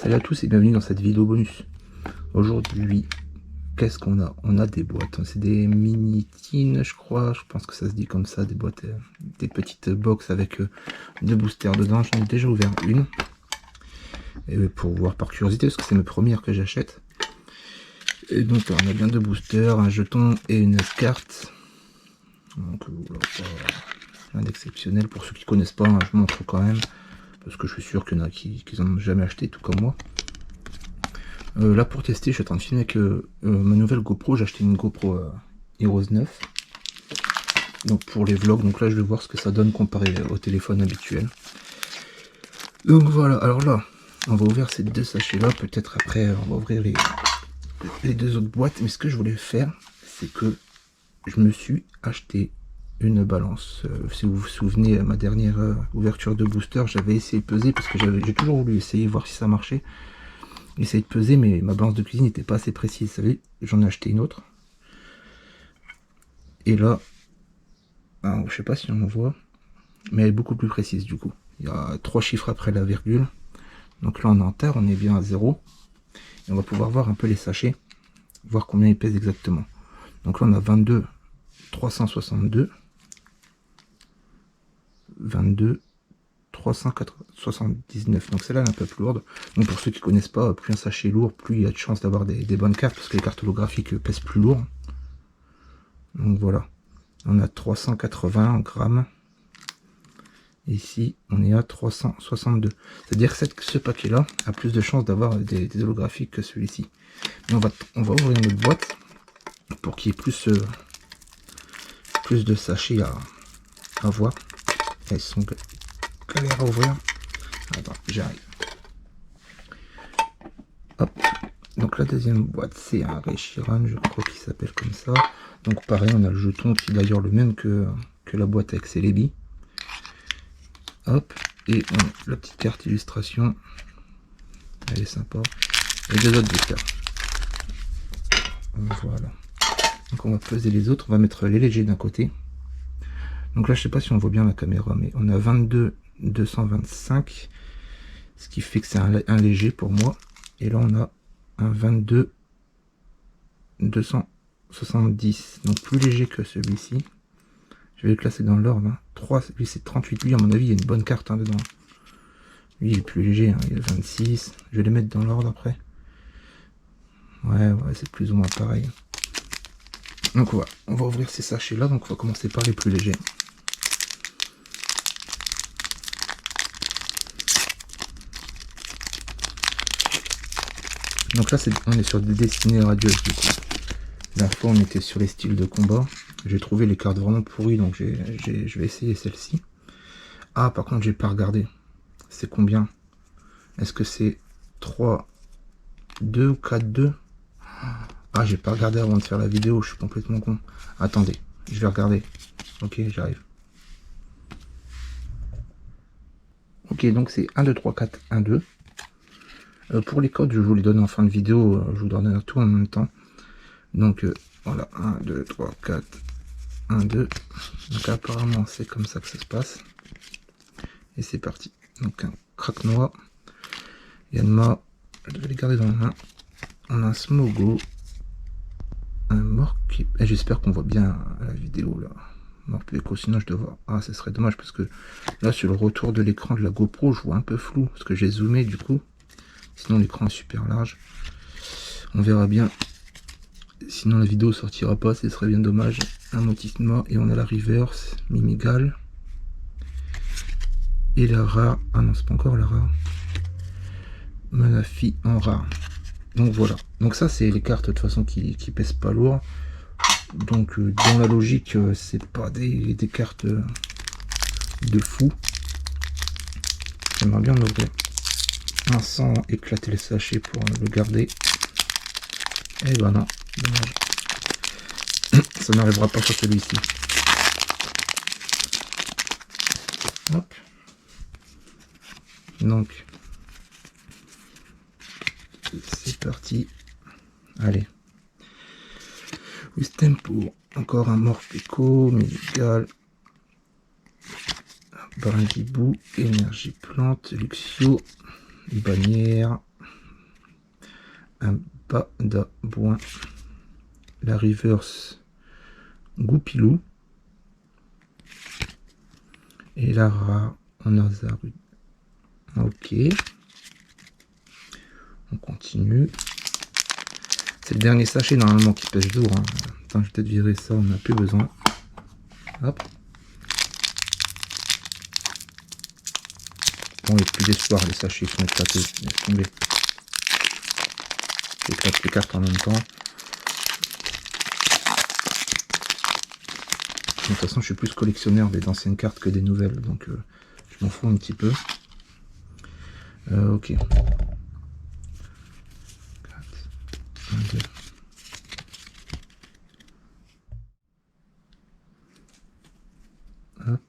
Salut à tous et bienvenue dans cette vidéo bonus. Aujourd'hui, qu'est-ce qu'on a? On a des boîtes, c'est des mini tines, je crois, je pense que ça se dit comme ça, des boîtes, des petites box avec deux boosters dedans. J'en ai déjà ouvert une, et pour voir par curiosité, parce que c'est mes premières que j'achète. Et donc on a bien deux boosters, un jeton et une carte. Donc voilà, rien d'exceptionnel. Pour ceux qui connaissent pas, hein, je montre quand même, parce que je suis sûr qu'il y en a qui n'en ont jamais acheté, tout comme moi. Là pour tester, je suis en train de filmer avec ma nouvelle GoPro. J'ai acheté une GoPro Heroes 9. Donc pour les vlogs, donc là je vais voir ce que ça donne comparé au téléphone habituel. Donc voilà, alors là, on va ouvrir ces deux sachets là, peut-être après on va ouvrir les deux autres boîtes. Mais ce que je voulais faire, c'est que je me suis acheté une balance. Si vous vous souvenez, à ma dernière ouverture de booster, j'avais essayé de peser parce que j'ai toujours voulu essayer, voir si ça marchait. Essayer de peser, mais ma balance de cuisine n'était pas assez précise. Vous savez, j'en ai acheté une autre. Et là, alors, je sais pas si on voit, mais elle est beaucoup plus précise du coup. Il y a 3 chiffres après la virgule. Donc là, en entier, on est bien à 0. Et on va pouvoir voir un peu les sachets, voir combien ils pèsent exactement. Donc là, on a 22 362, 22 379. Donc celle-là est un peu plus lourde. Donc pour ceux qui connaissent pas, plus un sachet est lourd, plus il y a de chances d'avoir des bonnes cartes, parce que les cartes holographiques pèsent plus lourd. Donc voilà. On a 380 grammes. Ici, on est à 362. C'est-à-dire que ce paquet-là a plus de chances d'avoir des holographiques que celui-ci. Mais on va ouvrir notre boîte pour qu'il y ait plus de sachets à voir. Elles sont galères à ouvrir. Attends, j'arrive. Hop. Donc la deuxième boîte, c'est un Reshiram, je crois qu'il s'appelle comme ça. Donc pareil, on a le jeton qui est d'ailleurs le même que la boîte avec Celebi. Hop, et la petite carte illustration, elle est sympa. Et deux autres boosters. Voilà. Donc on va peser les autres, on va mettre les légers d'un côté. Donc là je sais pas si on voit bien la caméra, mais on a 22 225, ce qui fait que c'est un léger pour moi. Et là on a un 22 270, donc plus léger que celui-ci. Je vais le classer dans l'ordre. 3, lui c'est 38, lui à mon avis il y a une bonne carte dedans. Lui il est plus léger, il est 26. Je vais les mettre dans l'ordre après. Ouais, c'est plus ou moins pareil. Donc on va ouvrir ces sachets là, donc on va commencer par les plus légers. Donc là on est sur des destinées radieuses du coup. La dernière fois on était sur les styles de combat. J'ai trouvé les cartes vraiment pourries, donc je vais essayer celle-ci. Ah par contre j'ai pas regardé. C'est combien? Est-ce que c'est 3, 2 ou 4, 2? Ah j'ai pas regardé avant de faire la vidéo, je suis complètement con. Attendez, je vais regarder. Ok, j'arrive. Ok, donc c'est 1, 2, 3, 4, 1, 2. Pour les codes, je vous les donne en fin de vidéo, je vous donne tout en même temps. Donc voilà, 1, 2, 3, 4, 1, 2. Donc apparemment c'est comme ça que ça se passe. Et c'est parti. Donc un craque-noix, Yanma, je vais les garder dans la main. On a un Smogo, un Mork, et j'espère qu'on voit bien la vidéo là. Morpeko, sinon je dois voir. Ah, ce serait dommage parce que là sur le retour de l'écran de la GoPro, je vois un peu flou parce que j'ai zoomé du coup. Sinon l'écran est super large. On verra bien. Sinon la vidéo sortira pas, ce serait bien dommage. Un Motisma et on a la reverse, Mimigal. Et la rare. Ah non, c'est pas encore la rare. Manafi en rare. Donc voilà. Donc ça c'est les cartes de toute façon qui pèsent pas lourd. Donc dans la logique, c'est pas des cartes de fou. J'aimerais bien l'ouvrir. Sans éclater le sachet pour le garder. Et ben non, dommage. Ça n'arrivera pas sur celui-ci. Hop. Donc, c'est parti. Allez. Wistempo, encore un Morpeko, Minigal, Brindibou, Énergie Plante, Luxio, Bannière, un Badaboin, la reverse Goupilou, et la rare en Azaru. Ok, on continue. C'est le dernier sachet normalement qui pèse lourd, hein. Attends, je vais peut-être virer ça, on n'a plus besoin. Hop. Bon, il n'y a plus d'espoir, les sachets sont éclatés, laisse tomber. J'éclate les cartes en même temps. De toute façon, je suis plus collectionneur des anciennes cartes que des nouvelles, donc je m'en fous un petit peu. Ok. 4, 1, 2. Hop,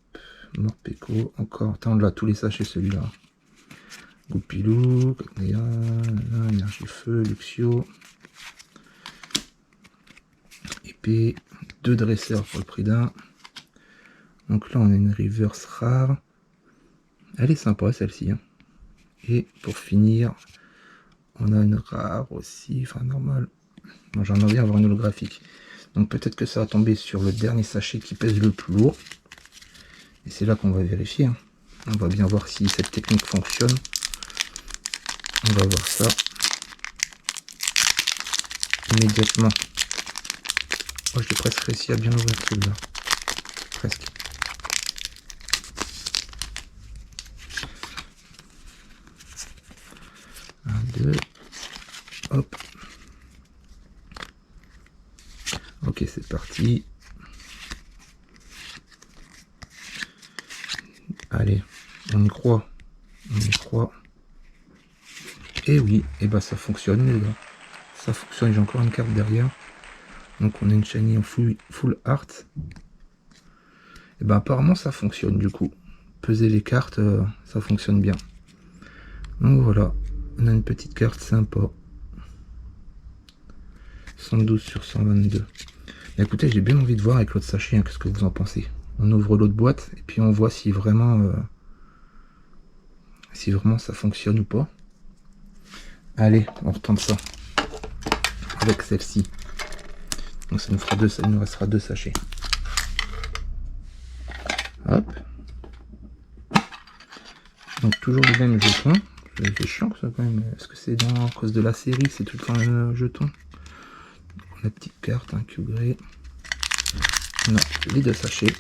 Morpeko, encore. Attends, on a tous les sachets celui-là. Goupilou, Énergie Feu, Luxio. Épée, 2 dresseurs pour le prix d'un. Donc là, on a une reverse rare. Elle est sympa celle-ci, hein. Et pour finir, on a une rare aussi, enfin normale. Bon, j'aimerais bien avoir une holographique. Donc peut-être que ça va tomber sur le dernier sachet qui pèse le plus lourd. Et c'est là qu'on va vérifier, hein. On va bien voir si cette technique fonctionne. On va voir ça immédiatement. Oh, j'ai presque réussi à bien ouvrir celui-là. Presque. Un, deux. Hop. Ok, c'est parti. Allez, on y croit. On y croit. Et oui, et bah ça fonctionne les gars. Ça fonctionne, j'ai encore une carte derrière. Donc on a une shiny en full art. Et ben apparemment ça fonctionne du coup. Peser les cartes, ça fonctionne bien. Donc voilà, on a une petite carte sympa. 112 sur 122. Mais écoutez, j'ai bien envie de voir avec l'autre sachet, hein, qu'est-ce que vous en pensez. On ouvre l'autre boîte et puis on voit si vraiment ça fonctionne ou pas. Allez, on retente ça. Avec celle-ci. Donc ça nous fera ça nous restera 2 sachets. Hop. Donc toujours le même jeton. C'est chiant ça quand même. Est-ce que c'est à cause de la série, c'est tout le temps le même jeton? La petite carte, un Q-Grey. On a les 2 sachets.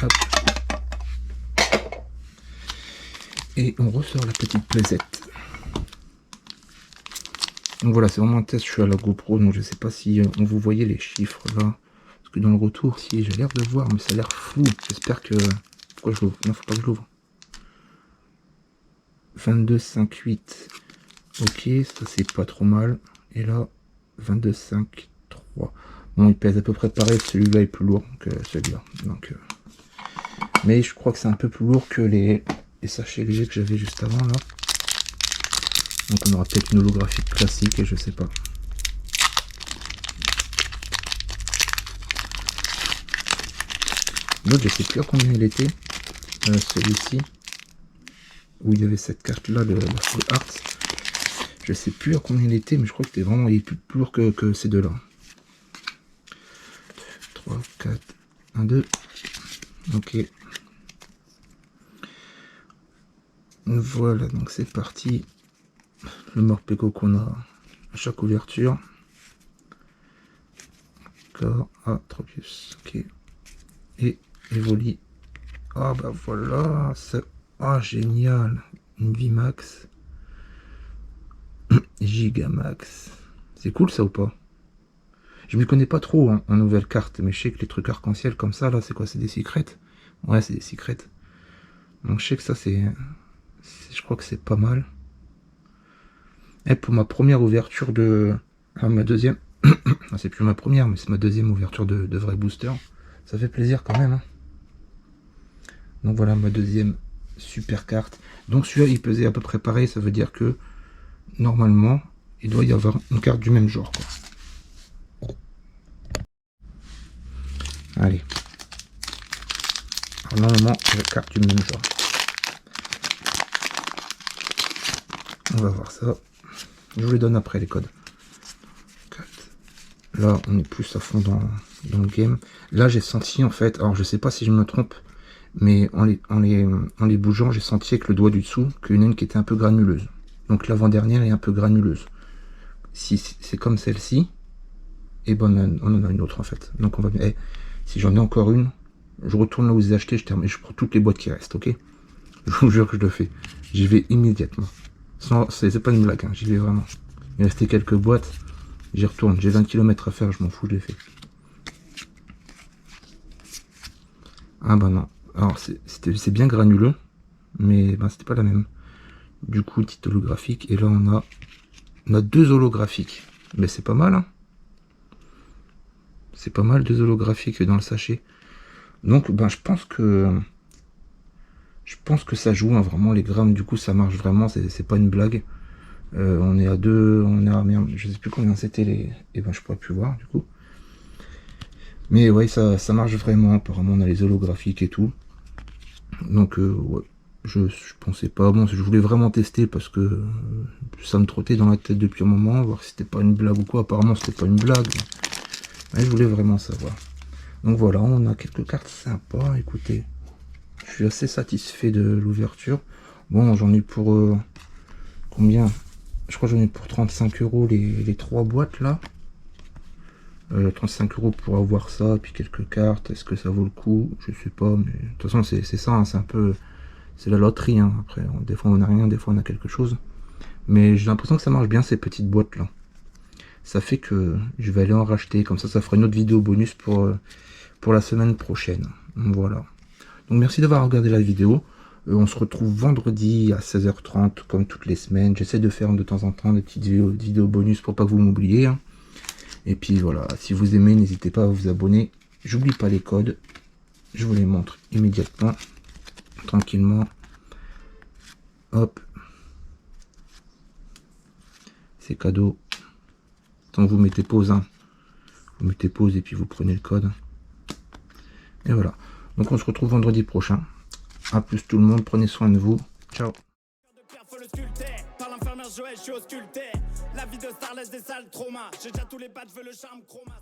Hop. Et on ressort la petite pesette. Donc voilà, c'est vraiment un test, je suis à la GoPro, donc je sais pas si on vous voyez les chiffres là. Parce que dans le retour, si j'ai l'air de voir, mais ça a l'air flou. J'espère que... Pourquoi je l'ouvre? Non, faut pas que je l'ouvre. 22,5,8. Ok, ça c'est pas trop mal. Et là, 22,5,3. Bon, il pèse à peu près pareil, celui-là est plus lourd que celui-là. Donc, mais je crois que c'est un peu plus lourd que les sachets légers que j'avais juste avant là. Donc on aura peut-être une holographie classique et je sais pas. L'autre, je sais plus à combien il était. Celui-ci. Où il y avait cette carte là, la full art. Je sais plus à combien il était, mais je crois que il est plus lourd que ces deux-là. 3, 4, 1, 2. Ok. Voilà, donc c'est parti. Le Morpeko qu'on a à chaque ouverture. D'accord. Ah, Tropius. Ok. Et Evoli. Ah bah voilà. Ça... Ah, génial. Une vie max. Gigamax. C'est cool ça ou pas? Je m'y connais pas trop hein, en nouvelles cartes, mais je sais que les trucs arc-en-ciel comme ça, là, c'est quoi? C'est des secrets? Ouais, c'est des secrets. Donc je sais que ça, je crois que c'est pas mal. Et pour ma première ouverture de... Ah, ma deuxième... c'est plus ma première, mais c'est ma deuxième ouverture de vrai booster. Ça fait plaisir quand même. Hein. Donc voilà, ma deuxième super carte. Donc celui-là, il pesait à peu près pareil. Ça veut dire que, normalement, il doit y avoir une carte du même genre. Quoi. Allez. Alors, normalement, la carte du même genre. On va voir ça. Je vous les donne après les codes. Là, on est plus à fond dans le game. Là, j'ai senti en fait, alors je sais pas si je me trompe, mais en les bougeant, j'ai senti avec le doigt du dessous qu'il y en a une qui était un peu granuleuse. Donc l'avant-dernière est un peu granuleuse. Si c'est comme celle-ci, et ben on en a une autre en fait. Donc on va bien. Si j'en ai encore une, je retourne là où vous achetez, je termine, je prends toutes les boîtes qui restent, ok? Je vous jure que je le fais. J'y vais immédiatement. C'est pas une blague, hein, j'y vais vraiment. Il restait quelques boîtes, j'y retourne. J'ai 20 km à faire, je m'en fous, je les fais. Ah bah non. Alors c'est bien granuleux, mais ben, c'était pas la même. Du coup, petit holographique. Et là on a deux holographiques. Mais c'est pas mal, hein. C'est pas mal, deux holographiques dans le sachet. Donc ben je pense que ça joue, hein, vraiment les grammes, du coup ça marche vraiment, c'est pas une blague. On est à deux, merde, je sais plus combien c'était les. Et ben je pourrais plus voir du coup. Mais ouais, ça marche vraiment, apparemment on a les holographiques et tout. Donc ouais, je pensais pas, bon, je voulais vraiment tester parce que ça me trottait dans la tête depuis un moment, voir si c'était pas une blague ou quoi. Apparemment c'était pas une blague, mais je voulais vraiment savoir. Donc voilà, on a quelques cartes sympas, écoutez. Je suis assez satisfait de l'ouverture. Bon, j'en ai pour combien? Je crois que j'en ai pour 35 € les trois boîtes là. 35 € pour avoir ça, puis quelques cartes. Est-ce que ça vaut le coup? Je sais pas, mais de toute façon c'est ça, hein, c'est un peu, c'est la loterie. Hein. Après, des fois on n'a rien, des fois on a quelque chose. Mais j'ai l'impression que ça marche bien ces petites boîtes là. Ça fait que je vais aller en racheter, comme ça fera une autre vidéo bonus pour la semaine prochaine. Voilà. Donc merci d'avoir regardé la vidéo. On se retrouve vendredi à 16h30 comme toutes les semaines. J'essaie de faire de temps en temps des petites vidéos bonus pour pas que vous m'oubliez. Hein. Et puis voilà, si vous aimez, n'hésitez pas à vous abonner. J'oublie pas les codes. Je vous les montre immédiatement. Tranquillement. Hop. C'est cadeau. Tant que vous mettez pause. Hein. Vous mettez pause et puis vous prenez le code. Et voilà. Donc on se retrouve vendredi prochain. A plus tout le monde, prenez soin de vous. Ciao. Par l'infirmière Joël, je suis ausculté. La vie de star laisse des sales traumas. J'ai déjà tous les badges, je veux le charme chroma.